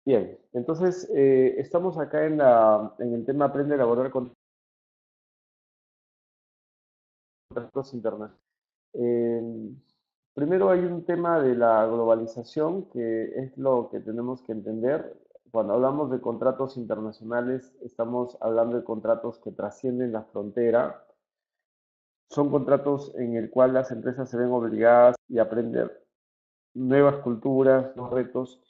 Bien, entonces estamos acá en el tema Aprende a elaborar contratos internacionales. Primero hay un tema de la globalización que es lo que tenemos que entender. Cuando hablamos de contratos internacionales, estamos hablando de contratos que trascienden la frontera. Son contratos en el cual las empresas se ven obligadas y aprender nuevas culturas, nuevos retos.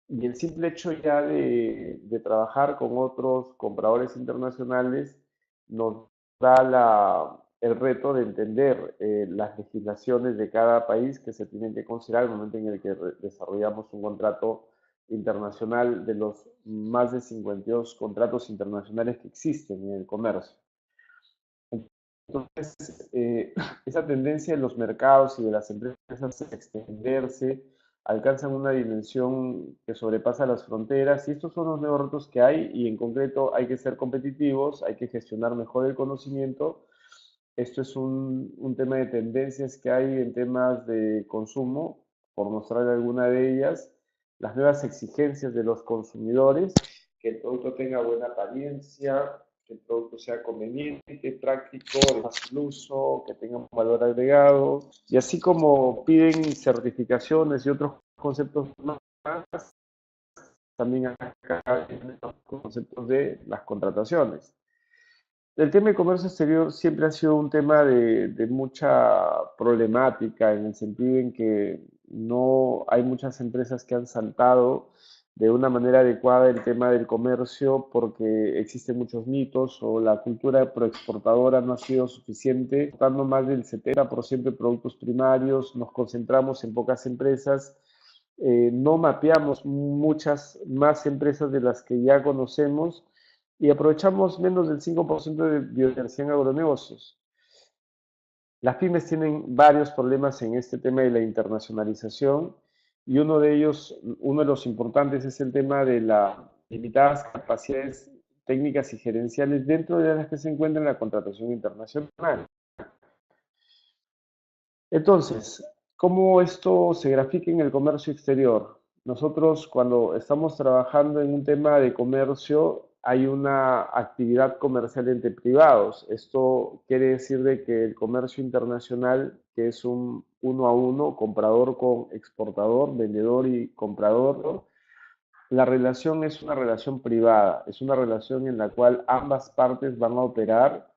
Y el simple hecho ya de trabajar con otros compradores internacionales nos da el reto de entender las legislaciones de cada país que se tienen que considerar al momento en el que desarrollamos un contrato internacional de los más de 52 contratos internacionales que existen en el comercio. Entonces, esa tendencia de los mercados y de las empresas a extenderse alcanzan una dimensión que sobrepasa las fronteras y estos son los nuevos retos que hay y en concreto hay que ser competitivos, hay que gestionar mejor el conocimiento. Esto es un tema de tendencias que hay en temas de consumo, por mostrar alguna de ellas, las nuevas exigencias de los consumidores, que el producto tenga buena apariencia, que el producto sea conveniente, práctico, de fácil uso, que tenga un valor agregado, y así como piden certificaciones y otros conceptos más, también acá vienen los conceptos de las contrataciones. El tema de comercio exterior siempre ha sido un tema de mucha problemática en el sentido en que no hay muchas empresas que han saltado de una manera adecuada el tema del comercio porque existen muchos mitos o la cultura proexportadora no ha sido suficiente, exportando más del 70% de productos primarios, nos concentramos en pocas empresas, no mapeamos muchas más empresas de las que ya conocemos y aprovechamos menos del 5% de biodiversidad en agronegocios. Las pymes tienen varios problemas en este tema de la internacionalización y uno de ellos, uno de los importantes es el tema de las limitadas capacidades técnicas y gerenciales dentro de las que se encuentra en la contratación internacional. Entonces, ¿cómo esto se grafica en el comercio exterior? Nosotros cuando estamos trabajando en un tema de comercio, hay una actividad comercial entre privados. Esto quiere decir de que el comercio internacional, que es un uno a uno, comprador con exportador, vendedor y comprador, la relación es una relación privada, es una relación en la cual ambas partes van a operar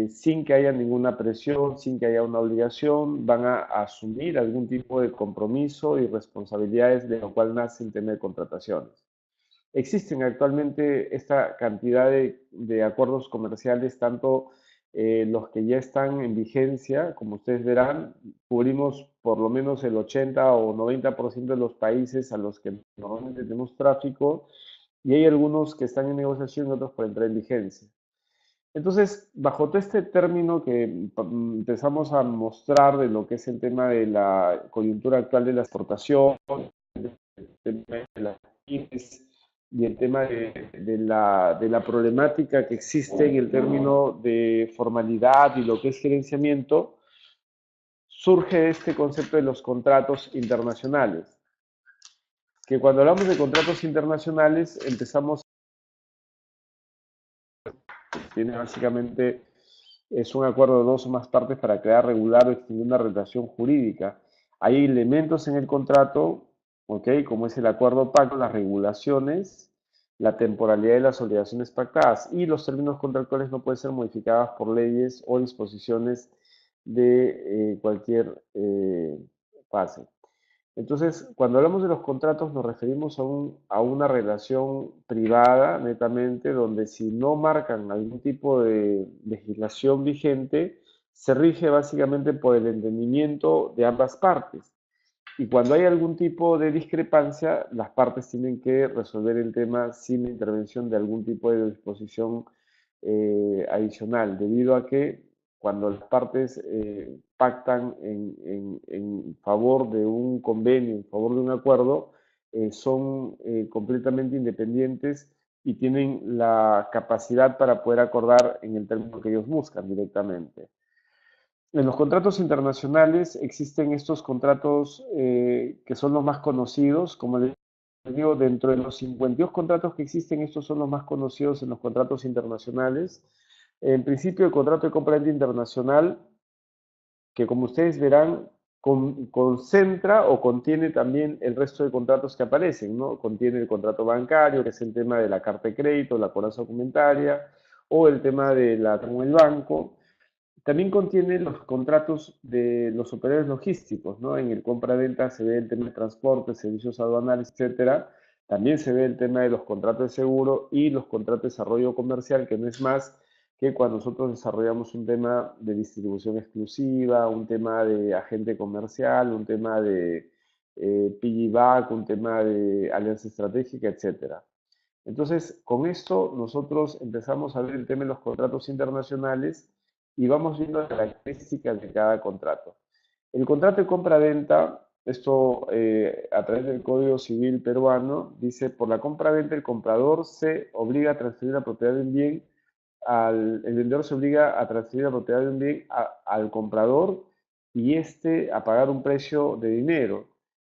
sin que haya ninguna presión, sin que haya una obligación, van a asumir algún tipo de compromiso y responsabilidades de lo cual nace el tema de contrataciones. Existen actualmente esta cantidad de acuerdos comerciales, tanto los que ya están en vigencia, como ustedes verán, cubrimos por lo menos el 80 o 90% de los países a los que normalmente tenemos tráfico, y hay algunos que están en negociación y otros por entrar en vigencia. Entonces, bajo todo este término que empezamos a mostrar de lo que es el tema de la coyuntura actual de la exportación, el tema de las pymes y el tema de la problemática que existe en el término de formalidad y lo que es gerenciamiento, surge este concepto de los contratos internacionales, que cuando hablamos de contratos internacionales empezamos, tiene básicamente es un acuerdo de dos o más partes para crear, regular o extinguir una relación jurídica. Hay elementos en el contrato, ¿ok? Como es el acuerdo pacto, las regulaciones, la temporalidad de las obligaciones pactadas y los términos contractuales no pueden ser modificadas por leyes o disposiciones de cualquier fase. Entonces, cuando hablamos de los contratos nos referimos a una relación privada, netamente, donde si no marcan algún tipo de legislación vigente, se rige básicamente por el entendimiento de ambas partes. Y cuando hay algún tipo de discrepancia, las partes tienen que resolver el tema sin la intervención de algún tipo de disposición adicional, debido a que cuando las partes pactan en favor de un convenio, en favor de un acuerdo, son completamente independientes y tienen la capacidad para poder acordar en el término que ellos buscan directamente. En los contratos internacionales existen estos contratos que son los más conocidos, como digo, dentro de los 52 contratos que existen, estos son los más conocidos en los contratos internacionales. En principio, el contrato de compra-venta internacional, que como ustedes verán, concentra o contiene también el resto de contratos que aparecen, ¿no? Contiene el contrato bancario, que es el tema de la carta de crédito, la coraza documentaria, o el tema de la con el banco. También contiene los contratos de los operadores logísticos, ¿no? En el compra-venta se ve el tema de transporte, servicios aduanales, etcétera. También se ve el tema de los contratos de seguro y los contratos de desarrollo comercial, que no es más que cuando nosotros desarrollamos un tema de distribución exclusiva, un tema de agente comercial, un tema de piggyback, un tema de alianza estratégica, etcétera. Entonces, con esto nosotros empezamos a ver el tema de los contratos internacionales y vamos viendo las características de cada contrato. El contrato de compra-venta, esto a través del Código Civil peruano, dice, por la compra-venta el comprador se obliga a transferir la propiedad de un bien, el vendedor se obliga a transferir la propiedad de un bien al comprador y éste a pagar un precio de dinero.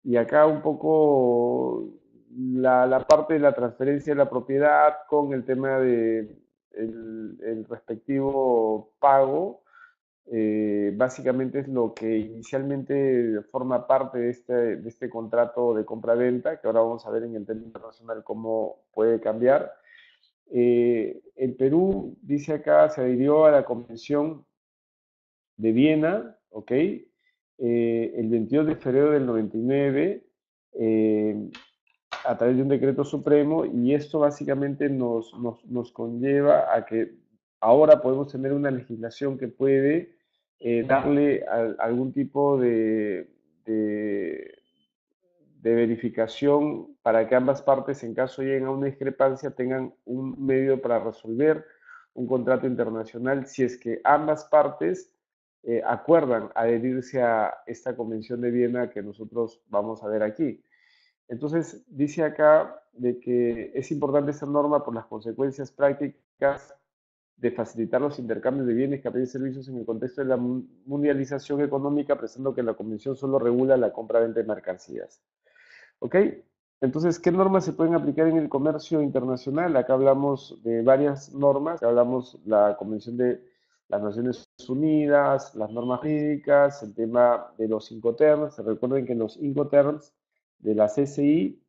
Y acá un poco la parte de la transferencia de la propiedad con el tema de el respectivo pago, básicamente es lo que inicialmente forma parte de este contrato de compra-venta, que ahora vamos a ver en el tema internacional cómo puede cambiar. El Perú, dice acá, se adhirió a la Convención de Viena, ¿ok? El 22 de febrero del 99, a través de un decreto supremo, y esto básicamente nos conlleva a que ahora podemos tener una legislación que puede darle algún tipo de, de verificación para que ambas partes, en caso lleguen a una discrepancia, tengan un medio para resolver un contrato internacional si es que ambas partes acuerdan adherirse a esta Convención de Viena que nosotros vamos a ver aquí. Entonces, dice acá de que es importante esta norma por las consecuencias prácticas de facilitar los intercambios de bienes, capital y servicios en el contexto de la mundialización económica, pensando que la Convención solo regula la compra-venta de mercancías. ¿Ok? Entonces, ¿qué normas se pueden aplicar en el comercio internacional? Acá hablamos de varias normas, hablamos la Convención de las Naciones Unidas, las normas jurídicas, el tema de los Incoterms. Recuerden que los Incoterms de la CCI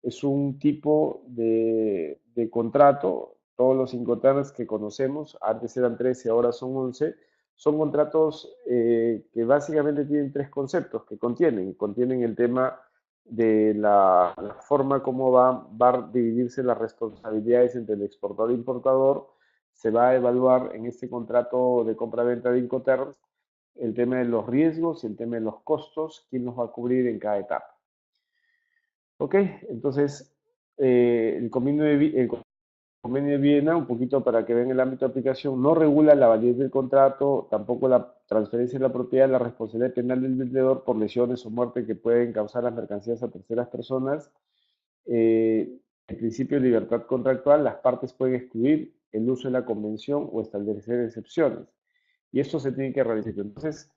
es un tipo de contrato, todos los Incoterms que conocemos, antes eran 13, ahora son 11, son contratos que básicamente tienen tres conceptos que contienen el tema de la forma como va a dividirse las responsabilidades entre el exportador e importador. Se va a evaluar en este contrato de compra-venta de Incoterms el tema de los riesgos y el tema de los costos, quién nos va a cubrir en cada etapa. Ok, entonces el Convenio de Viena, un poquito para que vean el ámbito de aplicación, no regula la validez del contrato, tampoco la transferencia de la propiedad, la responsabilidad penal del vendedor por lesiones o muerte que pueden causar las mercancías a terceras personas. El principio de libertad contractual, las partes pueden excluir el uso de la convención o establecer excepciones. Y esto se tiene que realizar. Entonces,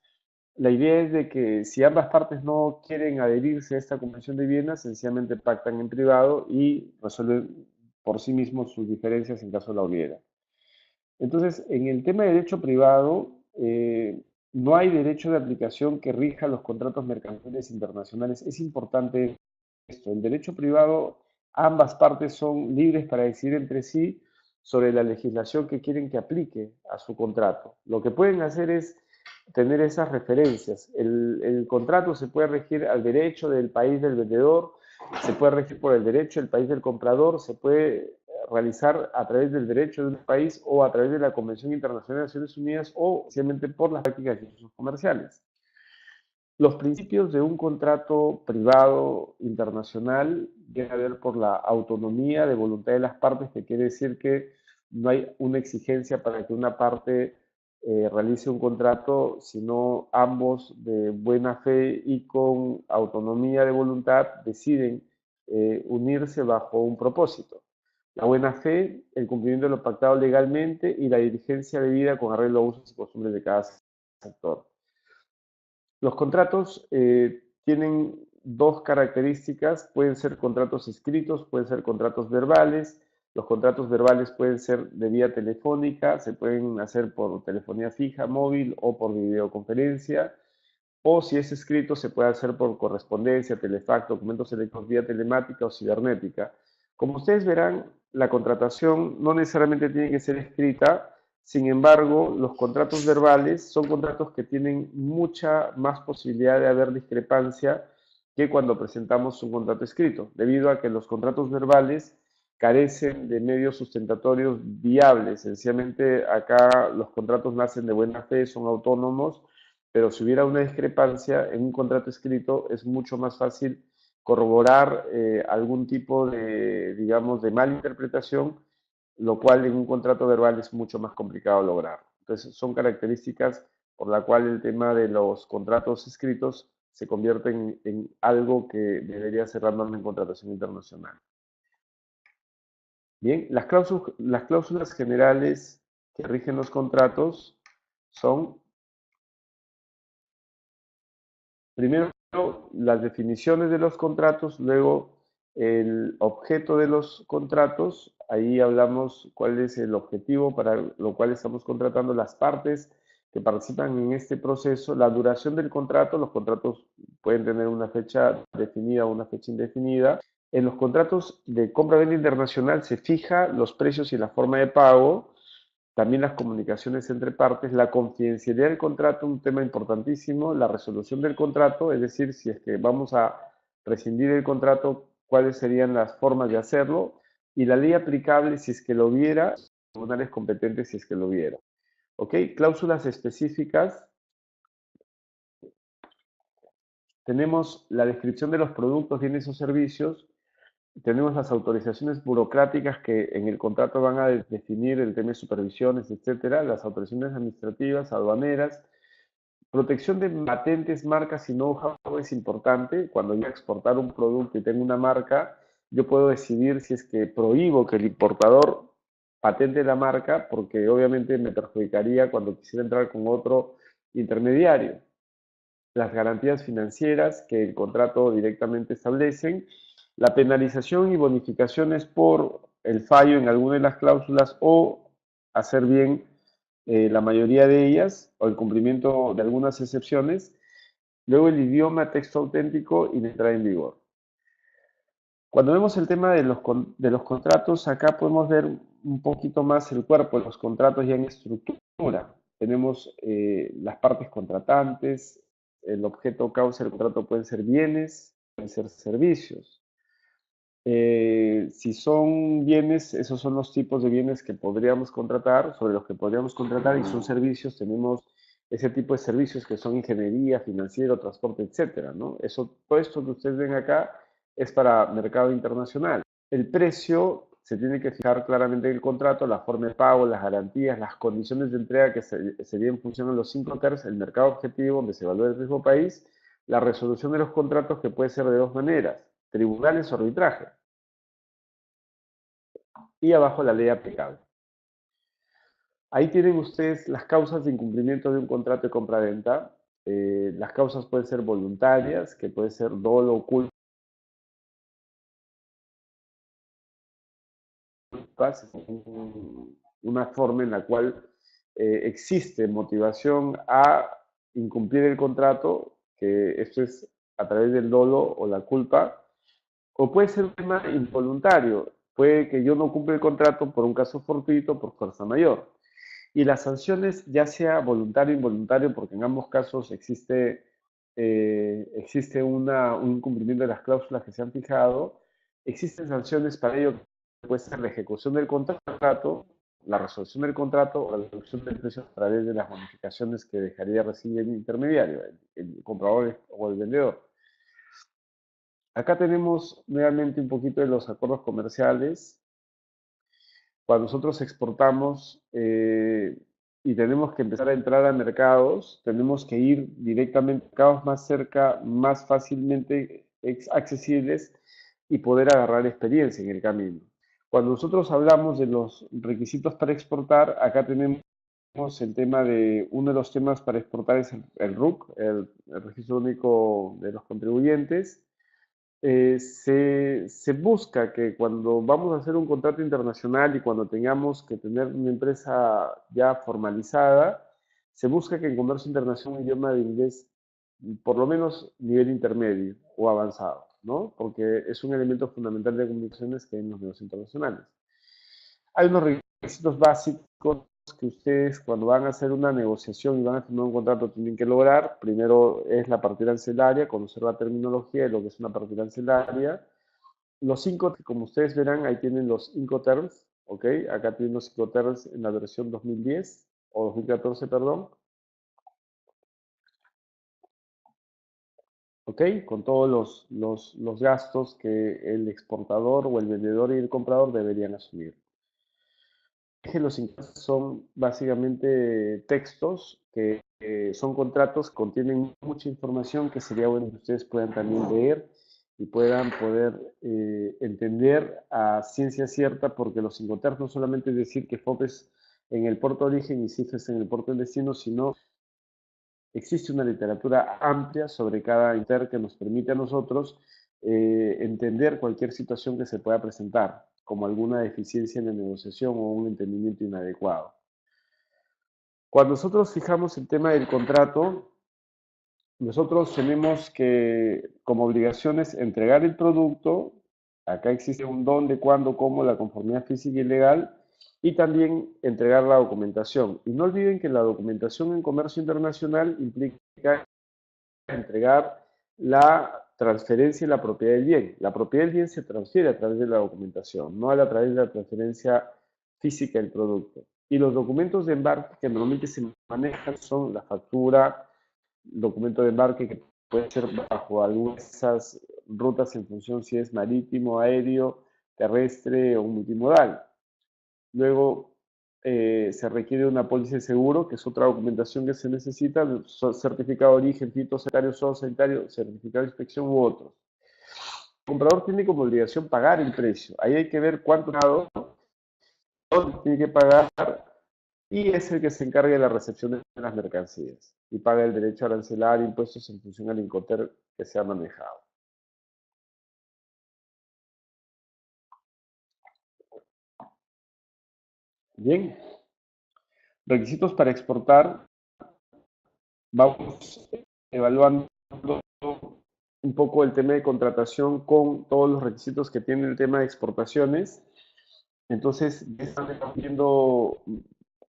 la idea es de que si ambas partes no quieren adherirse a esta Convención de Viena, sencillamente pactan en privado y resuelven por sí mismos sus diferencias en caso la hubiera. Entonces, en el tema de derecho privado, no hay derecho de aplicación que rija los contratos mercantiles internacionales. Es importante esto. En derecho privado, ambas partes son libres para decidir entre sí sobre la legislación que quieren que aplique a su contrato. Lo que pueden hacer es tener esas referencias. El contrato se puede regir al derecho del país del vendedor, se puede regir por el derecho del país del comprador, se puede realizar a través del derecho de un país o a través de la Convención Internacional de Naciones Unidas o simplemente por las prácticas de usos comerciales. Los principios de un contrato privado internacional deben haber por la autonomía de voluntad de las partes, que quiere decir que no hay una exigencia para que una parte realice un contrato, sino ambos de buena fe y con autonomía de voluntad deciden unirse bajo un propósito. La buena fe, el cumplimiento de lo pactado legalmente y la diligencia debida con arreglo a usos y costumbres de cada sector. Los contratos tienen dos características, pueden ser contratos escritos, pueden ser contratos verbales. Los contratos verbales pueden ser de vía telefónica, se pueden hacer por telefonía fija, móvil o por videoconferencia, o si es escrito se puede hacer por correspondencia, telefax, documentos electrónicos vía telemática o cibernética. Como ustedes verán, la contratación no necesariamente tiene que ser escrita, sin embargo, los contratos verbales son contratos que tienen mucha más posibilidad de haber discrepancia que cuando presentamos un contrato escrito, debido a que los contratos verbales carecen de medios sustentatorios viables. Sencillamente acá los contratos nacen de buena fe, son autónomos, pero si hubiera una discrepancia en un contrato escrito es mucho más fácil corroborar algún tipo de, digamos, de mala interpretación, lo cual en un contrato verbal es mucho más complicado lograr. Entonces, son características por la cual el tema de los contratos escritos se convierte en algo que debería ser la norma en contratación internacional. Bien, las cláusulas generales que rigen los contratos son, primero, las definiciones de los contratos, luego el objeto de los contratos, ahí hablamos cuál es el objetivo para lo cual estamos contratando, las partes que participan en este proceso, la duración del contrato, los contratos pueden tener una fecha definida o una fecha indefinida. En los contratos de compra-venta internacional se fija los precios y la forma de pago, también las comunicaciones entre partes, la confidencialidad del contrato, un tema importantísimo, la resolución del contrato, es decir, si es que vamos a rescindir el contrato, cuáles serían las formas de hacerlo, y la ley aplicable si es que lo hubiera, tribunales competentes si es que lo hubiera. ¿Ok? Cláusulas específicas. Tenemos la descripción de los productos, bienes o servicios. Tenemos las autorizaciones burocráticas que en el contrato van a definir el tema de supervisiones, etcétera, las autorizaciones administrativas, aduaneras, protección de patentes, marcas y know-how es importante. Cuando yo exportar un producto y tengo una marca, yo puedo decidir si es que prohíbo que el importador patente la marca, porque obviamente me perjudicaría cuando quisiera entrar con otro intermediario. Las garantías financieras que el contrato directamente establecen, la penalización y bonificaciones por el fallo en alguna de las cláusulas o hacer bien la mayoría de ellas o el cumplimiento de algunas excepciones, luego el idioma, texto auténtico y la entrada en vigor. Cuando vemos el tema de los contratos, acá podemos ver un poquito más el cuerpo de los contratos ya en estructura. Tenemos las partes contratantes, el objeto causa del contrato pueden ser bienes, pueden ser servicios. Si son bienes, esos son los tipos de bienes que podríamos contratar, sobre los que podríamos contratar, y son servicios, tenemos ese tipo de servicios que son ingeniería, financiero, transporte, etcétera, ¿no? Eso, todo esto que ustedes ven acá es para mercado internacional. El precio se tiene que fijar claramente en el contrato, la forma de pago, las garantías, las condiciones de entrega que sería en función de los 5 TERS, el mercado objetivo donde se evalúa el riesgo país, la resolución de los contratos que puede ser de dos maneras, tribunales o arbitraje. Y abajo la ley aplicable. Ahí tienen ustedes las causas de incumplimiento de un contrato de compra-venta. Las causas pueden ser voluntarias, que puede ser dolo o culpa, una forma en la cual existe motivación a incumplir el contrato, que esto es a través del dolo o la culpa, o puede ser un tema involuntario, puede que yo no cumpla el contrato por un caso fortuito, por fuerza mayor. Y las sanciones, ya sea voluntario o involuntario, porque en ambos casos existe un incumplimiento de las cláusulas que se han fijado, existen sanciones para ello, que puede ser la ejecución del contrato, la resolución del contrato o la reducción del precio a través de las bonificaciones que dejaría recibir el intermediario, el comprador o el vendedor. Acá tenemos nuevamente un poquito de los acuerdos comerciales. Cuando nosotros exportamos y tenemos que empezar a entrar a mercados, tenemos que ir directamente a mercados más cerca, más fácilmente accesibles y poder agarrar experiencia en el camino. Cuando nosotros hablamos de los requisitos para exportar, acá tenemos el tema de, uno de los temas para exportar es el RUC, el Registro Único de los Contribuyentes. se busca que cuando vamos a hacer un contrato internacional y cuando tengamos que tener una empresa ya formalizada, se busca que en comercio internacional un idioma de inglés por lo menos nivel intermedio o avanzado, ¿no? Porque es un elemento fundamental de comunicaciones que hay en los negocios internacionales. Hay unos requisitos básicos que ustedes cuando van a hacer una negociación y van a firmar un contrato tienen que lograr. Primero es la partida arancelaria, conocer la terminología de lo que es una partida arancelaria. Los cinco, como ustedes verán, ahí tienen los Incoterms, ¿ok? Acá tienen los Incoterms en la versión 2010 o 2014, perdón. ¿Ok? Con todos los gastos que el exportador o el vendedor y el comprador deberían asumir. Los impuestos son básicamente textos que son contratos que contienen mucha información que sería bueno que ustedes puedan también leer y puedan poder entender a ciencia cierta, porque los Incoterms no solamente es decir que FOB es en el puerto de origen y CIF es en el puerto de destino, sino existe una literatura amplia sobre cada inter que nos permite a nosotros entender cualquier situación que se pueda presentar, como alguna deficiencia en la negociación o un entendimiento inadecuado. Cuando nosotros fijamos el tema del contrato, nosotros tenemos que, como obligaciones, entregar el producto. Acá existe un dónde, cuándo, cómo, la conformidad física y legal, y también entregar la documentación. Y no olviden que la documentación en comercio internacional implica entregar la transferencia y la propiedad del bien. La propiedad del bien se transfiere a través de la documentación, no a través de la transferencia física del producto. Y los documentos de embarque que normalmente se manejan son la factura, documento de embarque que puede ser bajo algunas de esas rutas en función si es marítimo, aéreo, terrestre o multimodal. Luego se requiere una póliza de seguro, que es otra documentación que se necesita, certificado de origen, fitosanitario, zoosanitario, certificado de inspección u otros. El comprador tiene como obligación pagar el precio. Ahí hay que ver cuánto tiene que pagar y es el que se encarga de la recepción de las mercancías y paga el derecho a arancelar impuestos en función al Incoterm que se ha manejado. Bien, requisitos para exportar. Vamos evaluando un poco el tema de contratación con todos los requisitos que tiene el tema de exportaciones. Entonces, estamos viendo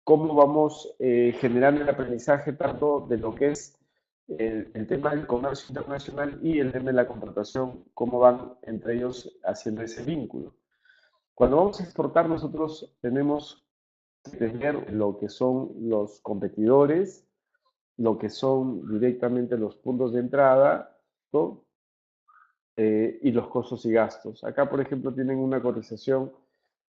cómo vamos generando el aprendizaje tanto de lo que es el tema del comercio internacional y el tema de la contratación, cómo van entre ellos haciendo ese vínculo. Cuando vamos a exportar, nosotros tenemos que tener lo que son los competidores, lo que son directamente los puntos de entrada, ¿no? Y los costos y gastos. Acá, por ejemplo, tienen una cotización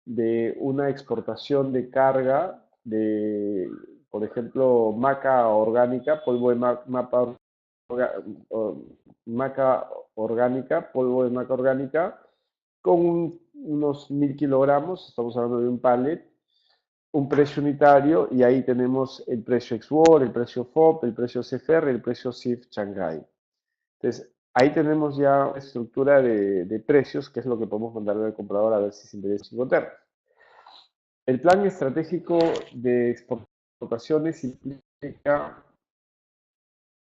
de una exportación de carga de, por ejemplo, maca orgánica, polvo de maca orgánica, polvo de maca orgánica, con unos 1000 kilogramos, estamos hablando de un pallet, un precio unitario, y ahí tenemos el precio ex-world, el precio FOB, el precio CFR, el precio CIF Shanghai. Entonces, ahí tenemos ya una estructura de precios, que es lo que podemos mandarle al comprador a ver si se interesa encontrar. El plan estratégico de exportaciones implica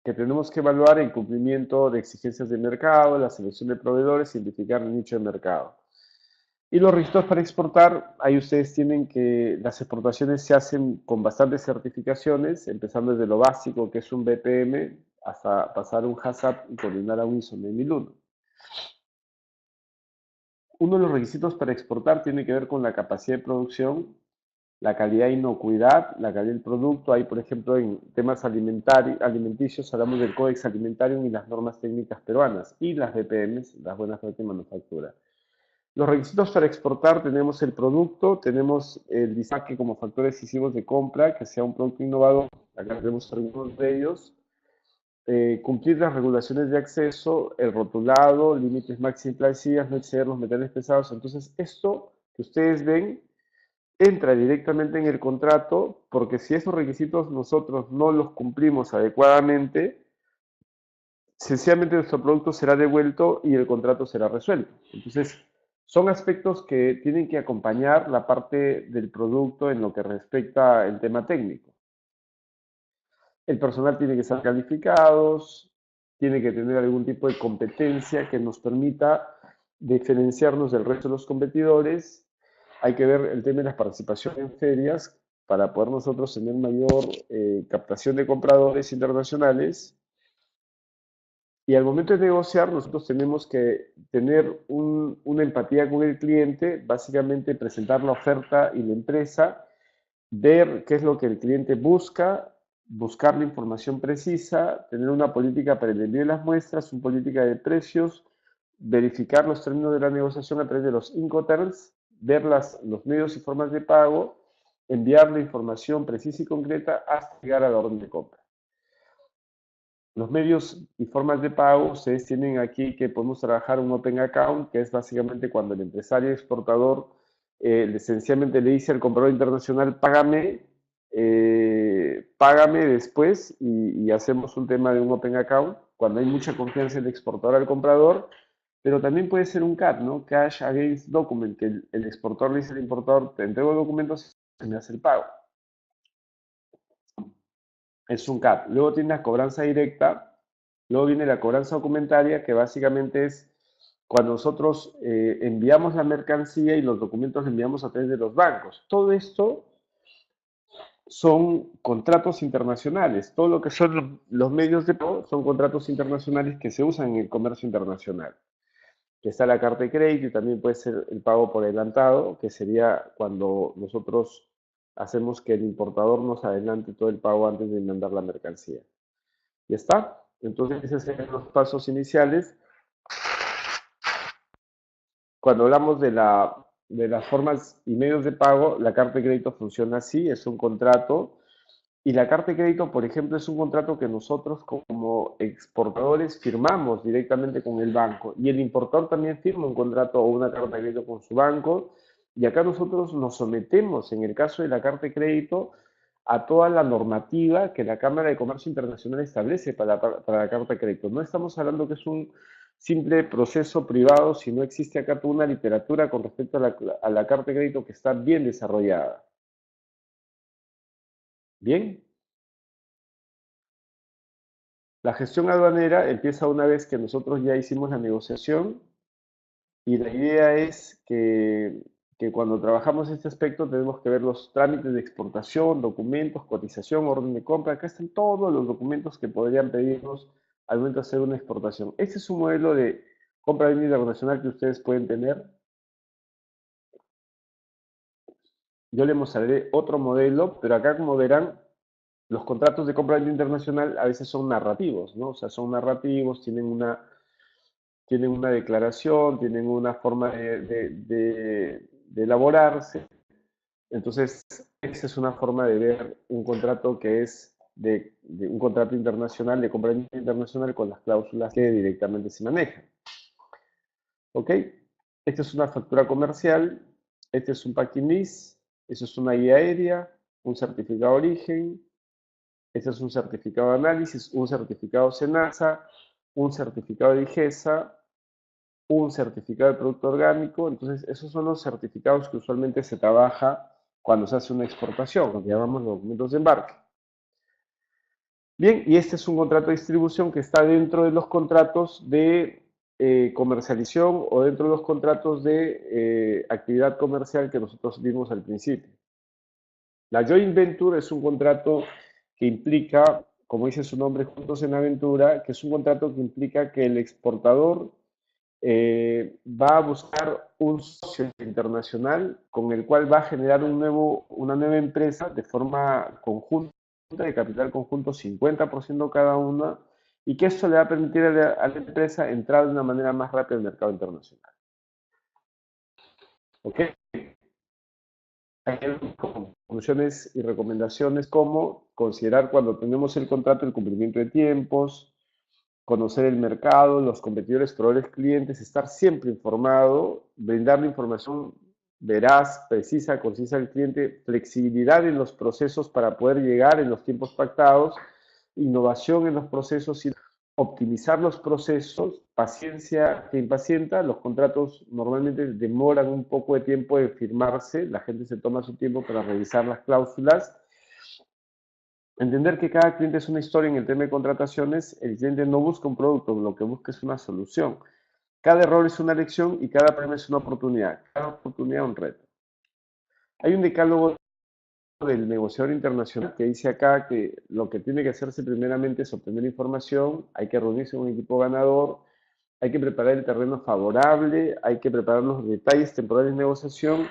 que tenemos que evaluar el cumplimiento de exigencias de mercado, la selección de proveedores, identificar el nicho de mercado. Y los requisitos para exportar, ahí ustedes tienen que las exportaciones se hacen con bastantes certificaciones, empezando desde lo básico, que es un BPM, hasta pasar un HACCP y coordinar a un ISO 9001. Uno de los requisitos para exportar tiene que ver con la capacidad de producción, la calidad e inocuidad, la calidad del producto. Ahí, por ejemplo, en temas alimenticios hablamos del Códex Alimentario y las normas técnicas peruanas y las BPMs, las buenas prácticas de manufactura. Los requisitos para exportar: tenemos el producto, tenemos el disaque como factores decisivos de compra, que sea un producto innovador, acá tenemos algunos de ellos, cumplir las regulaciones de acceso, el rotulado, límites máximos placidas, no exceder los metales pesados. Entonces, esto que ustedes ven entra directamente en el contrato, porque si esos requisitos nosotros no los cumplimos adecuadamente, sencillamente nuestro producto será devuelto y el contrato será resuelto. Entonces, son aspectos que tienen que acompañar la parte del producto en lo que respecta al tema técnico. El personal tiene que estar calificados, tiene que tener algún tipo de competencia que nos permita diferenciarnos del resto de los competidores. Hay que ver el tema de las participaciones en ferias para poder nosotros tener mayor captación de compradores internacionales. Y al momento de negociar, nosotros tenemos que tener una empatía con el cliente, básicamente presentar la oferta y la empresa, ver qué es lo que el cliente busca, buscar la información precisa, tener una política para el envío de las muestras, una política de precios, verificar los términos de la negociación a través de los Incoterms, ver los medios y formas de pago, enviar la información precisa y concreta hasta llegar a la orden de compra. Los medios y formas de pago, ustedes tienen aquí que podemos trabajar un Open Account, que es básicamente cuando el empresario exportador esencialmente le dice al comprador internacional, págame después y hacemos un tema de un Open Account, cuando hay mucha confianza en el exportador al comprador, pero también puede ser un CAD, ¿no? Cash Against Document, que el exportador le dice al importador, te entrego documentos y se me hace el pago. Es un CAD. Luego tiene la cobranza directa. Luego viene la cobranza documentaria, que básicamente es cuando nosotros enviamos la mercancía y los documentos los enviamos a través de los bancos. Todo esto son contratos internacionales. Todo lo que son los medios de pago son contratos internacionales que se usan en el comercio internacional. Que está la carta de crédito y también puede ser el pago por adelantado, que sería cuando nosotros hacemos que el importador nos adelante todo el pago antes de mandar la mercancía. ¿Ya está? Entonces, esos serían los pasos iniciales. Cuando hablamos de las formas y medios de pago, la carta de crédito funciona así, es un contrato. Y la carta de crédito, por ejemplo, es un contrato que nosotros como exportadores firmamos directamente con el banco. Y el importador también firma un contrato o una carta de crédito con su banco. Y acá nosotros nos sometemos, en el caso de la carta de crédito, a toda la normativa que la Cámara de Comercio Internacional establece para la carta de crédito. No estamos hablando que es un simple proceso privado, sino existe acá toda una literatura con respecto a la carta de crédito que está bien desarrollada. Bien, la gestión aduanera empieza una vez que nosotros ya hicimos la negociación y la idea es que cuando trabajamos este aspecto tenemos que ver los trámites de exportación, documentos, cotización, orden de compra. Acá están todos los documentos que podrían pedirnos al momento de hacer una exportación. Este es un modelo de compra de venta internacional que ustedes pueden tener. Yo les mostraré otro modelo, pero acá, como verán, los contratos de compra de venta internacional a veces son narrativos, ¿no? O sea, son narrativos, tienen una declaración, tienen una forma de elaborarse. Entonces, esa es una forma de ver un contrato que es de un contrato internacional, de compra internacional con las cláusulas que directamente se manejan. ¿Ok? Esta es una factura comercial, este es un packing list, eso es una guía aérea, un certificado de origen, este es un certificado de análisis, un certificado SENASA, un certificado de IGESA, un certificado de producto orgánico. Entonces, esos son los certificados que usualmente se trabaja cuando se hace una exportación, lo que llamamos los documentos de embarque. Bien, y este es un contrato de distribución que está dentro de los contratos de comercialización o dentro de los contratos de actividad comercial que nosotros vimos al principio. La joint venture es un contrato que implica, como dice su nombre, juntos en aventura, que es un contrato que implica que el exportador va a buscar un socio internacional con el cual va a generar una nueva empresa de forma conjunta, de capital conjunto, 50% cada una, y que esto le va a permitir a la empresa entrar de una manera más rápida al mercado internacional. ¿Ok? Hay conclusiones y recomendaciones como considerar cuando tenemos el contrato el cumplimiento de tiempos, conocer el mercado, los competidores, proveedores, clientes, estar siempre informado, brindar la información veraz, precisa, concisa al cliente, flexibilidad en los procesos para poder llegar en los tiempos pactados, innovación en los procesos y optimizar los procesos, paciencia que impacienta, los contratos normalmente demoran un poco de tiempo de firmarse, la gente se toma su tiempo para revisar las cláusulas. Entender que cada cliente es una historia en el tema de contrataciones, el cliente no busca un producto, lo que busca es una solución. Cada error es una lección y cada problema es una oportunidad, cada oportunidad un reto. Hay un decálogo del negociador internacional que dice acá que lo que tiene que hacerse primeramente es obtener información, hay que reunirse con un equipo ganador, hay que preparar el terreno favorable, hay que preparar los detalles temporales de negociación,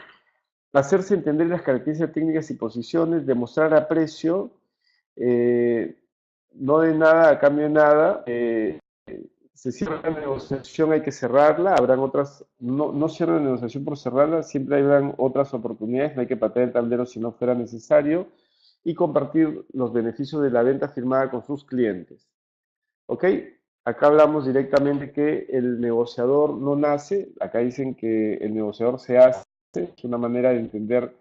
hacerse entender las características técnicas y posiciones, demostrar aprecio, eh, no de nada a cambio de nada. Se cierra la negociación, hay que cerrarla, habrán otras, no cierran la negociación por cerrarla, siempre habrán otras oportunidades, no hay que patear el tablero si no fuera necesario, y compartir los beneficios de la venta firmada con sus clientes. ¿Ok? Acá hablamos directamente que el negociador no nace, acá dicen que el negociador se hace, es una manera de entender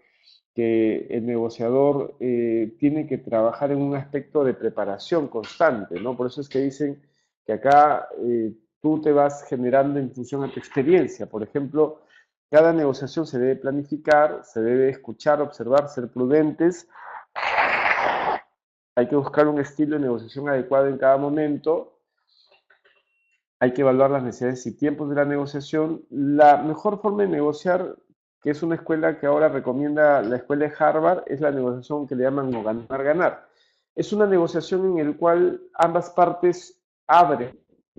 que el negociador tiene que trabajar en un aspecto de preparación constante, ¿no? Por eso es que dicen que acá tú te vas generando en función a tu experiencia. Por ejemplo, cada negociación se debe planificar, se debe escuchar, observar, ser prudentes. Hay que buscar un estilo de negociación adecuado en cada momento. Hay que evaluar las necesidades y tiempos de la negociación. La mejor forma de negociar, que es una escuela que ahora recomienda la escuela de Harvard, es la negociación que le llaman no ganar-ganar. Es una negociación en la cual ambas partes abren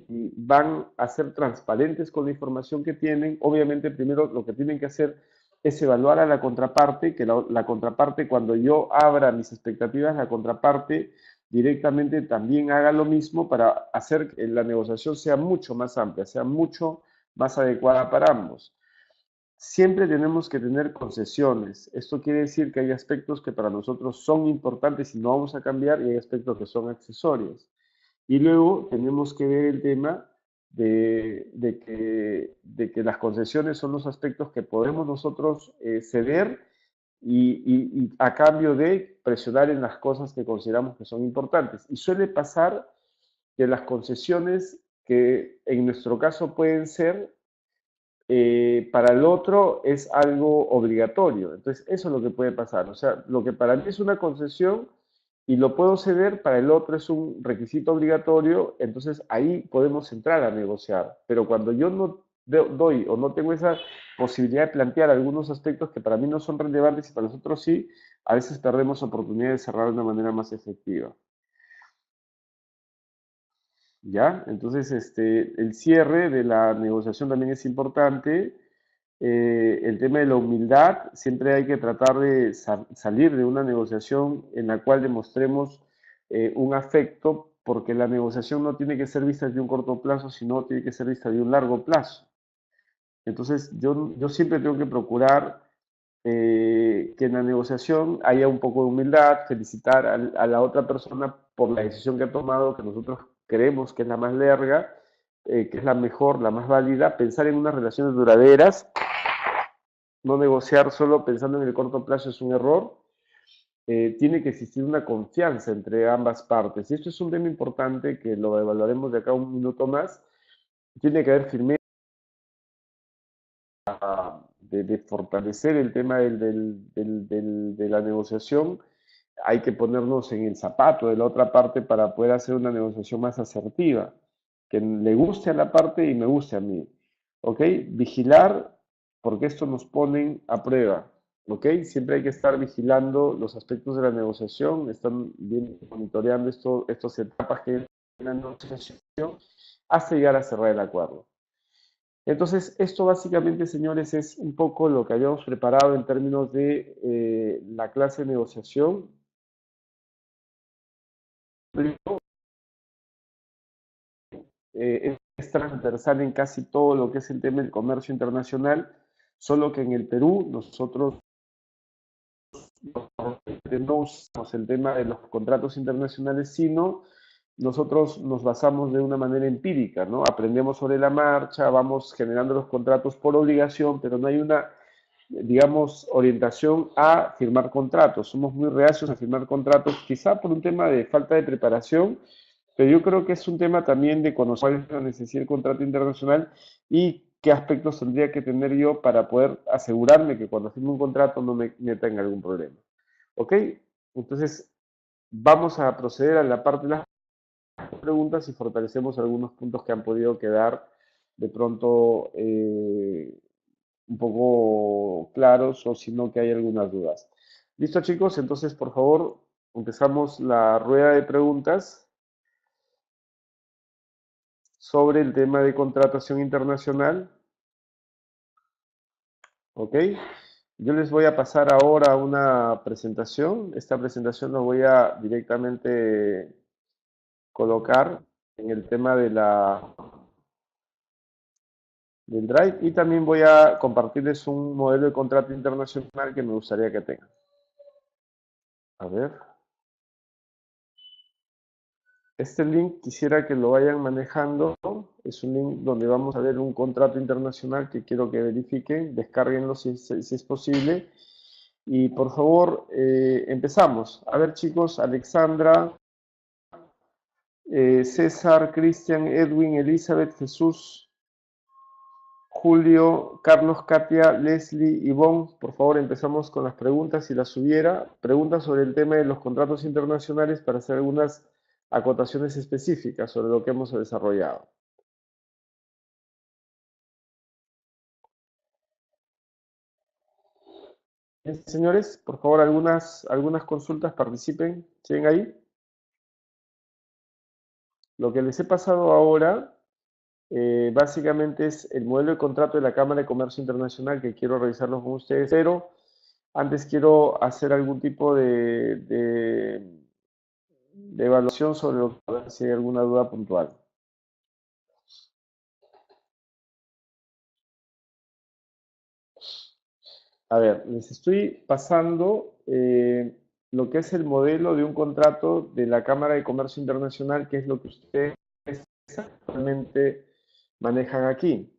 y van a ser transparentes con la información que tienen. Obviamente, primero lo que tienen que hacer es evaluar a la contraparte, que la contraparte, cuando yo abra mis expectativas, la contraparte directamente también haga lo mismo para hacer que la negociación sea mucho más amplia, sea mucho más adecuada para ambos. Siempre tenemos que tener concesiones. Esto quiere decir que hay aspectos que para nosotros son importantes y no vamos a cambiar y hay aspectos que son accesorios. Y luego tenemos que ver el tema de que las concesiones son los aspectos que podemos nosotros ceder y a cambio de presionar en las cosas que consideramos que son importantes. Y suele pasar que las concesiones que en nuestro caso pueden ser, para el otro es algo obligatorio. Entonces, eso es lo que puede pasar. O sea, lo que para mí es una concesión y lo puedo ceder, para el otro es un requisito obligatorio, entonces ahí podemos entrar a negociar. Pero cuando yo no doy o no tengo esa posibilidad de plantear algunos aspectos que para mí no son relevantes y para nosotros sí, a veces perdemos oportunidad de cerrar de una manera más efectiva. ¿Ya? Entonces, el cierre de la negociación también es importante. El tema de la humildad, siempre hay que tratar de salir de una negociación en la cual demostremos un afecto, porque la negociación no tiene que ser vista de un corto plazo, sino tiene que ser vista de un largo plazo. Entonces, yo siempre tengo que procurar que en la negociación haya un poco de humildad, felicitar a la otra persona por la decisión que ha tomado, que nosotros creemos que es la más larga, que es la mejor, la más válida, pensar en unas relaciones duraderas, no negociar solo pensando en el corto plazo es un error. Tiene que existir una confianza entre ambas partes. Y esto es un tema importante que lo evaluaremos de acá un minuto más. Tiene que haber firmeza de fortalecer el tema de la negociación. Hay que ponernos en el zapato de la otra parte para poder hacer una negociación más asertiva, que le guste a la parte y me guste a mí. ¿Ok? Vigilar, porque esto nos pone a prueba. ¿Ok? Siempre hay que estar vigilando los aspectos de la negociación, están bien monitoreando estas etapas que hay en la negociación hasta llegar a cerrar el acuerdo. Entonces, esto básicamente, señores, es un poco lo que habíamos preparado en términos de la clase de negociación. Es transversal en casi todo lo que es el tema del comercio internacional, solo que en el Perú nosotros no usamos el tema de los contratos internacionales, sino nosotros nos basamos de una manera empírica, ¿no? Aprendemos sobre la marcha, vamos generando los contratos por obligación, pero no hay una, digamos, orientación a firmar contratos. Somos muy reacios a firmar contratos, quizá por un tema de falta de preparación Pero yo creo que es un tema también de conocer cuál es la necesidad del contrato internacional y qué aspectos tendría que tener yo para poder asegurarme que cuando firme un contrato no me meta en algún problema. ¿Ok? Entonces, vamos a proceder a la parte de las preguntas y fortalecemos algunos puntos que han podido quedar de pronto un poco claros o si no que hay algunas dudas. ¿Listo, chicos? Entonces, por favor, empezamos la rueda de preguntas sobre el tema de contratación internacional. ¿Ok? Yo les voy a pasar ahora una presentación. Esta presentación la voy a directamente colocar en el tema de del Drive y también voy a compartirles un modelo de contrato internacional que me gustaría que tengan. A ver. Este link quisiera que lo vayan manejando. Es un link donde vamos a ver un contrato internacional que quiero que verifiquen. Descárguenlo si es posible. Y por favor, empezamos. A ver, chicos, Alexandra, César, Cristian, Edwin, Elizabeth, Jesús, Julio, Carlos, Katia, Leslie, Ivonne, por favor empezamos con las preguntas si las hubiera. Preguntas sobre el tema de los contratos internacionales para hacer algunas acotaciones específicas sobre lo que hemos desarrollado. Bien, señores, por favor algunas consultas, participen. ¿Siguen ahí? Lo que les he pasado ahora básicamente es el modelo de contrato de la Cámara de Comercio Internacional que quiero revisarlo con ustedes, pero antes quiero hacer algún tipo de evaluación sobre lo que a ver si hay alguna duda puntual. A ver, les estoy pasando lo que es el modelo de un contrato de la Cámara de Comercio Internacional, que es lo que ustedes actualmente manejan aquí.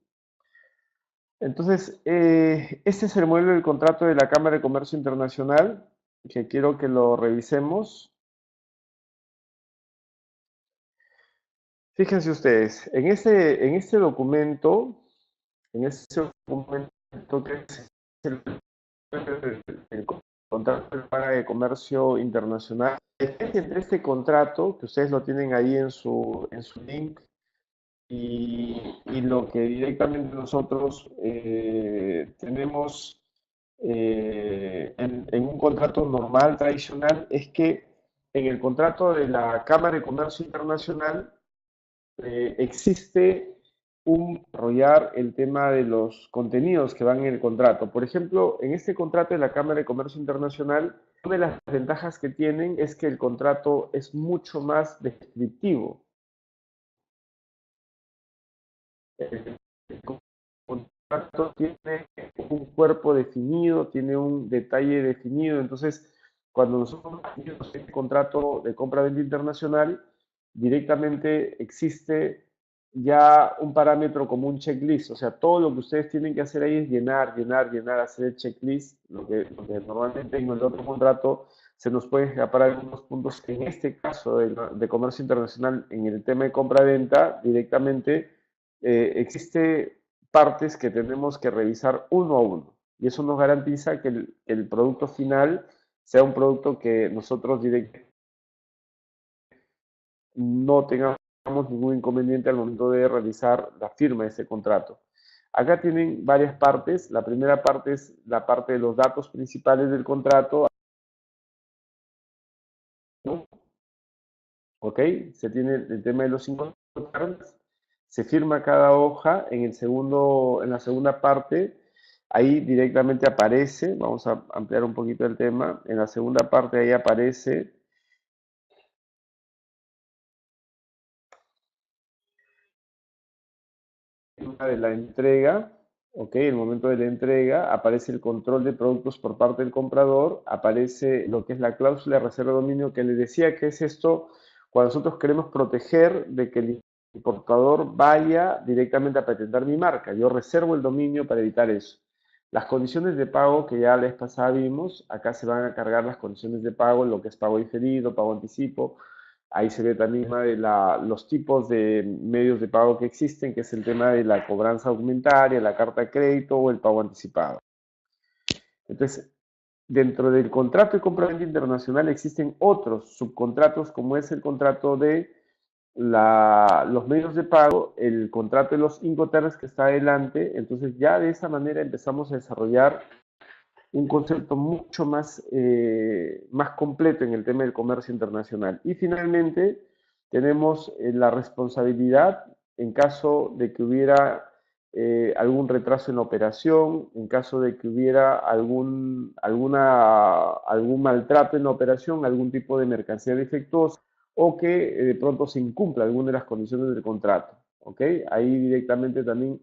Entonces, este es el modelo del contrato de la Cámara de Comercio Internacional, que quiero que lo revisemos. Fíjense ustedes, en este documento que es el contrato de Cámara de Comercio Internacional, la diferencia entre este contrato, que ustedes lo tienen ahí en su link, y lo que directamente nosotros tenemos en un contrato normal, tradicional, es que en el contrato de la Cámara de Comercio Internacional existe un desarrollar el tema de los contenidos que van en el contrato. Por ejemplo, en este contrato de la Cámara de Comercio Internacional, una de las ventajas que tienen es que el contrato es mucho más descriptivo. El contrato tiene un cuerpo definido, tiene un detalle definido, entonces cuando nosotros hacemos este contrato de compra-venta internacional, directamente existe ya un parámetro como un checklist, o sea, todo lo que ustedes tienen que hacer ahí es llenar, llenar, llenar, hacer el checklist, lo que normalmente en el otro contrato se nos pueden escapar algunos puntos que en este caso de comercio internacional, en el tema de compra-venta, directamente existe partes que tenemos que revisar uno a uno y eso nos garantiza que el producto final sea un producto que nosotros directamente no tengamos ningún inconveniente al momento de realizar la firma de ese contrato. Acá tienen varias partes. La primera parte es la parte de los datos principales del contrato. ¿No? ¿Ok? Se tiene el tema de los Incoterms, se firma cada hoja en la segunda parte, ahí directamente aparece, vamos a ampliar un poquito el tema, en la segunda parte ahí aparece el tema de la entrega, ¿ok? El momento de la entrega, aparece el control de productos por parte del comprador, aparece lo que es la cláusula de reserva de dominio que les decía que es esto cuando nosotros queremos proteger de que el importador vaya directamente a patentar mi marca. Yo reservo el dominio para evitar eso. Las condiciones de pago que ya la vez pasada vimos, acá se van a cargar las condiciones de pago, lo que es pago diferido, pago anticipo, Ahí se ve también el tema de los tipos de medios de pago que existen, que es el tema de la cobranza aumentaria, la carta de crédito o el pago anticipado. Entonces, dentro del contrato de compra-venta internacional existen otros subcontratos, como es el contrato de los medios de pago, el contrato de los Incoterms que está adelante. Entonces, ya de esa manera empezamos a desarrollar un concepto mucho más completo en el tema del comercio internacional. Y finalmente, tenemos la responsabilidad en caso de que hubiera algún retraso en la operación, en caso de que hubiera algún maltrato en la operación, algún tipo de mercancía defectuosa o que de pronto se incumpla alguna de las condiciones del contrato. ¿Ok? Ahí directamente también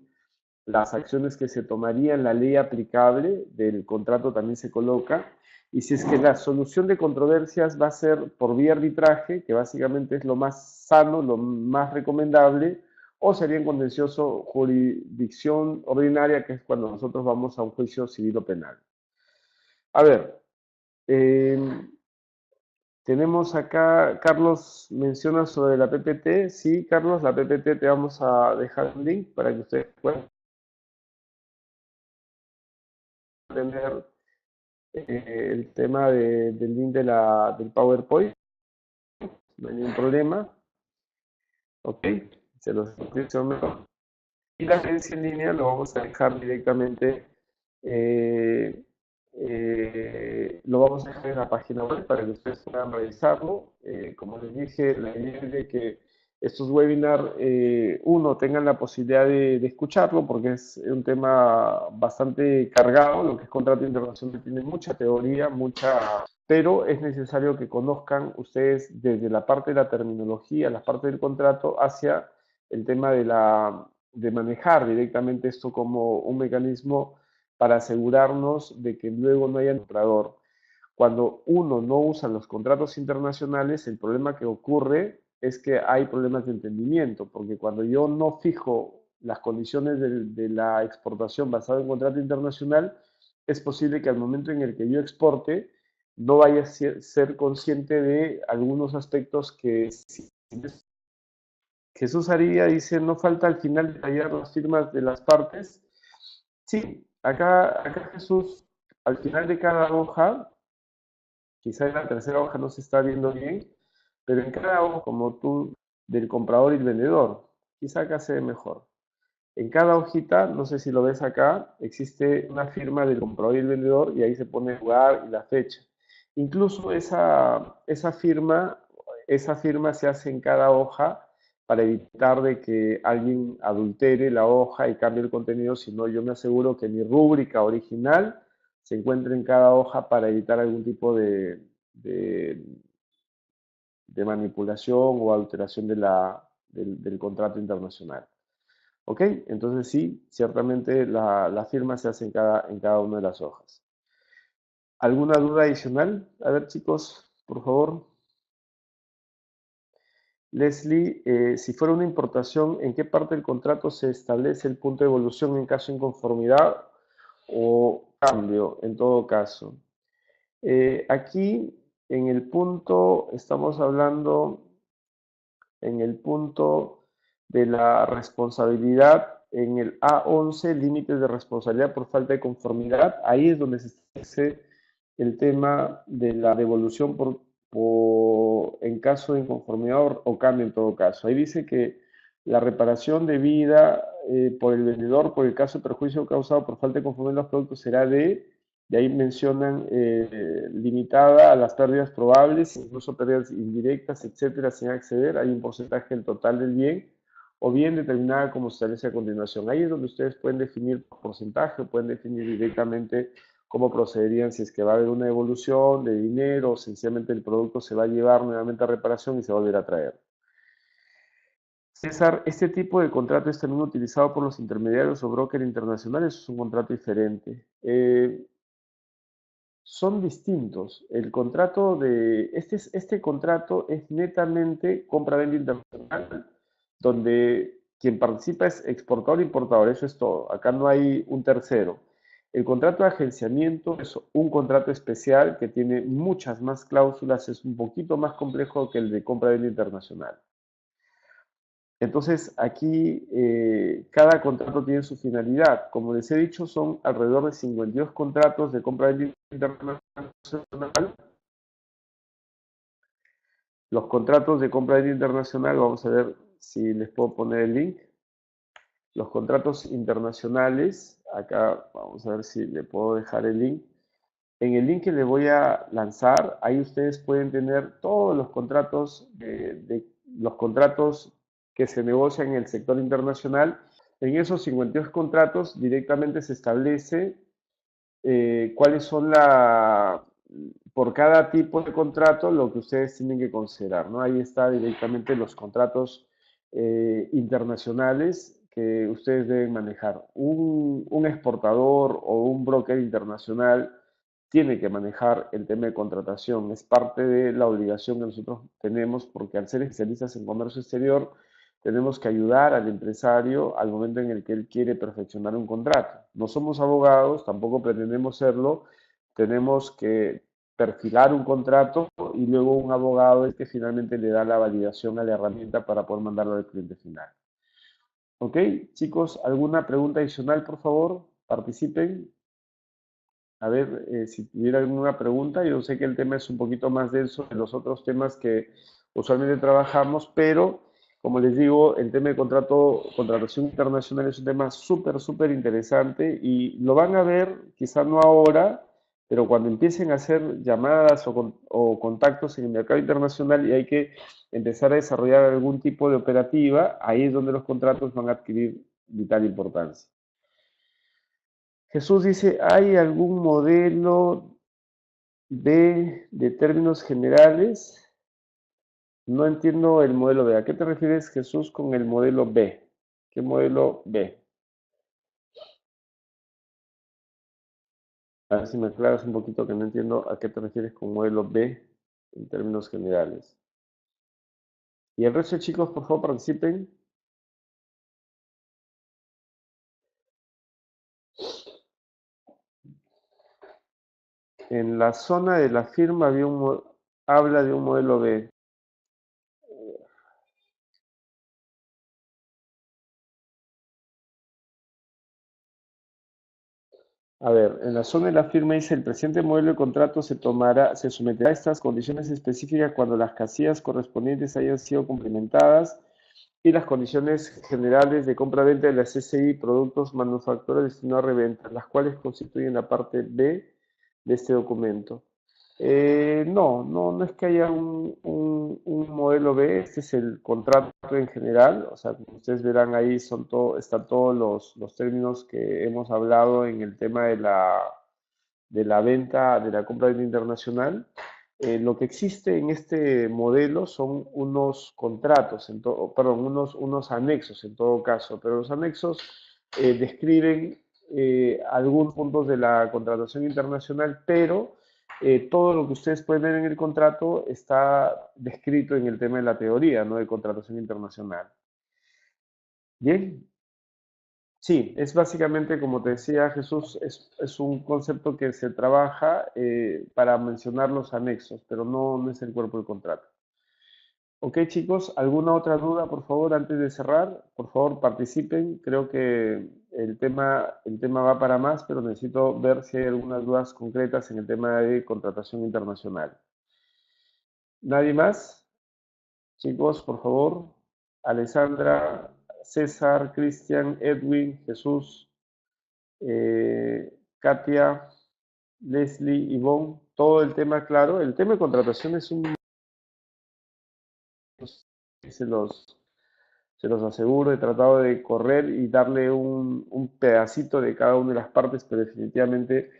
las acciones que se tomarían, la ley aplicable del contrato también se coloca. Y si es que la solución de controversias va a ser por vía arbitraje, que básicamente es lo más sano, lo más recomendable, o sería en contencioso jurisdicción ordinaria, que es cuando nosotros vamos a un juicio civil o penal. A ver, eh, tenemos acá, Carlos menciona sobre la PPT. Sí, Carlos, la PPT te vamos a dejar un link para que ustedes puedan tener el tema del link del PowerPoint, no hay ningún problema, ok, se los menciono. Y la agencia en línea lo vamos a dejar directamente, eh, lo vamos a dejar en la página web para que ustedes puedan revisarlo. Como les dije, la idea es de que estos webinars, uno, tengan la posibilidad de escucharlo, porque es un tema bastante cargado. Lo que es contrato internacional tiene mucha teoría, pero es necesario que conozcan ustedes desde la parte de la terminología, la parte del contrato, hacia el tema de manejar directamente esto como un mecanismo para asegurarnos de que luego no haya comprador. Cuando uno no usa los contratos internacionales, el problema que ocurre es que hay problemas de entendimiento, porque cuando yo no fijo las condiciones de la exportación basada en contrato internacional, es posible que al momento en el que yo exporte no vaya a ser consciente de algunos aspectos que Jesús Aría dice, no falta al final detallar las firmas de las partes. Sí, acá Jesús, al final de cada hoja, quizá en la tercera hoja no se está viendo bien, pero en cada hoja, como tú, del comprador y el vendedor, quizá acá se ve mejor. En cada hojita, no sé si lo ves acá, existe una firma del comprador y el vendedor y ahí se pone el lugar y la fecha. Incluso esa firma se hace en cada hoja para evitar de que alguien adultere la hoja y cambie el contenido, sino yo me aseguro que mi rúbrica original se encuentre en cada hoja para evitar algún tipo de, de manipulación o alteración del contrato internacional. ¿Ok? Entonces sí, ciertamente la firma se hace en cada una de las hojas. ¿Alguna duda adicional? A ver, chicos, por favor. Leslie, si fuera una importación, ¿en qué parte del contrato se establece el punto de evolución en caso de inconformidad o cambio, en todo caso? Aquí, en el punto, estamos hablando en el punto de la responsabilidad, en el A11, límites de responsabilidad por falta de conformidad. Ahí es donde se establece el tema de la devolución en caso de inconformidad o cambio en todo caso. Ahí dice que la reparación debida por el vendedor por el caso de perjuicio causado por falta de conformidad en los productos será de ahí mencionan limitada a las pérdidas probables, incluso pérdidas indirectas, etcétera, sin acceder. Hay un porcentaje del total del bien, o bien determinada como se establece a continuación. Ahí es donde ustedes pueden definir porcentaje, pueden definir directamente cómo procederían si es que va a haber una devolución de dinero o sencillamente el producto se va a llevar nuevamente a reparación y se va a volver a traer. César, este tipo de contrato es también utilizado por los intermediarios o brokers internacionales, es un contrato diferente. Son distintos. El contrato este contrato es netamente compra-venta internacional, donde quien participa es exportador e importador, eso es todo. Acá no hay un tercero. El contrato de agenciamiento es un contrato especial que tiene muchas más cláusulas, es un poquito más complejo que el de compra-venta internacional. Entonces, aquí cada contrato tiene su finalidad. Como les he dicho, son alrededor de 52 contratos de compra-venta internacional. Los contratos de compra-venta internacional, vamos a ver si les puedo poner el link. Los contratos internacionales, acá vamos a ver si le puedo dejar el link. En el link que le voy a lanzar, ahí ustedes pueden tener todos los contratos los contratos que se negocian en el sector internacional. En esos 52 contratos directamente se establece cuáles son por cada tipo de contrato lo que ustedes tienen que considerar, ¿no? Ahí está directamente los contratos internacionales que ustedes deben manejar. Un exportador o un broker internacional tiene que manejar el tema de contratación. Es parte de la obligación que nosotros tenemos porque al ser especialistas en comercio exterior, tenemos que ayudar al empresario al momento en el que él quiere perfeccionar un contrato. No somos abogados, tampoco pretendemos serlo, tenemos que perfilar un contrato y luego un abogado es que finalmente le da la validación a la herramienta para poder mandarlo al cliente final. ¿Ok? Chicos, ¿alguna pregunta adicional, por favor? Participen. A ver, si tuviera alguna pregunta, yo sé que el tema es un poquito más denso de los otros temas que usualmente trabajamos, pero como les digo, el tema de contratación internacional es un tema súper interesante y lo van a ver, quizá no ahora, pero cuando empiecen a hacer llamadas o contactos en el mercado internacional y hay que empezar a desarrollar algún tipo de operativa, ahí es donde los contratos van a adquirir vital importancia. Jesús dice, ¿hay algún modelo de términos generales? No entiendo el modelo B. ¿A qué te refieres, Jesús, con el modelo B? ¿Qué modelo B? A ver si me aclaras un poquito que no entiendo a qué te refieres con modelo B en términos generales. Y el resto de chicos, por favor, participen. En la zona de la firma habla de un modelo B. A ver, en la zona de la firma dice el presente modelo de contrato se someterá a estas condiciones específicas cuando las casillas correspondientes hayan sido complementadas y las condiciones generales de compra-venta de la CCI productos manufacturados destinados a reventa, las cuales constituyen la parte B de este documento. No es que haya un modelo B, este es el contrato en general, o sea, como ustedes verán ahí están todos los términos que hemos hablado en el tema de la venta, de la compra-venta internacional. Lo que existe en este modelo son unos contratos, perdón, unos anexos en todo caso, pero los anexos describen algunos puntos de la contratación internacional, pero todo lo que ustedes pueden ver en el contrato está descrito en el tema de la teoría, ¿no? De contratación internacional. Bien, sí, es básicamente, como te decía Jesús, es un concepto que se trabaja para mencionar los anexos, pero no es el cuerpo del contrato. Ok, chicos, ¿alguna otra duda, por favor, antes de cerrar? Por favor, participen. Creo que el tema va para más, pero necesito ver si hay algunas dudas concretas en el tema de contratación internacional. ¿Nadie más? Chicos, por favor. Alessandra, César, Cristian, Edwin, Jesús, Katia, Leslie, Ivonne, todo el tema claro. El tema de contratación es se los, se los aseguro, he tratado de correr y darle un pedacito de cada una de las partes, pero definitivamente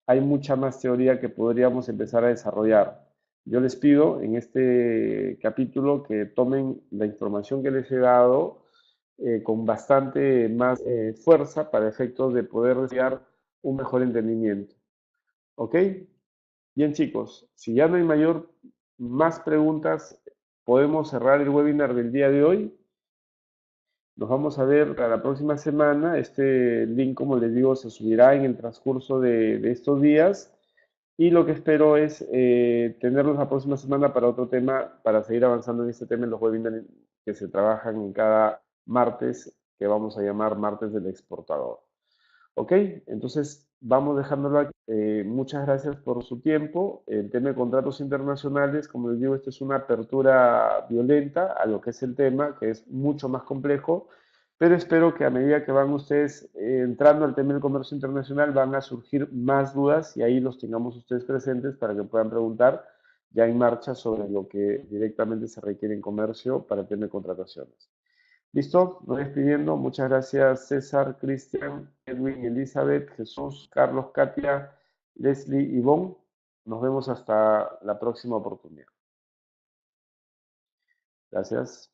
hay mucha más teoría que podríamos empezar a desarrollar. Yo les pido en este capítulo que tomen la información que les he dado con bastante más fuerza para efectos de poder desarrollar un mejor entendimiento. ¿Ok? Bien, chicos, si ya no hay más preguntas, podemos cerrar el webinar del día de hoy. Nos vamos a ver para la próxima semana. Este link, como les digo, se subirá en el transcurso de estos días. Y lo que espero es tenerlos la próxima semana para otro tema, para seguir avanzando en este tema en los webinars que se trabajan en cada martes, que vamos a llamar martes del exportador. Ok, entonces vamos dejándolo aquí. Muchas gracias por su tiempo. El tema de contratos internacionales, como les digo, esto es una apertura violenta a lo que es el tema, que es mucho más complejo, pero espero que a medida que van ustedes entrando al tema del comercio internacional van a surgir más dudas y ahí los tengamos ustedes presentes para que puedan preguntar ya en marcha sobre lo que directamente se requiere en comercio para el tema de contrataciones. Listo, nos despidiendo. Muchas gracias César, Cristian, Edwin, Elizabeth, Jesús, Carlos, Katia, Leslie, Ivonne. Nos vemos hasta la próxima oportunidad. Gracias.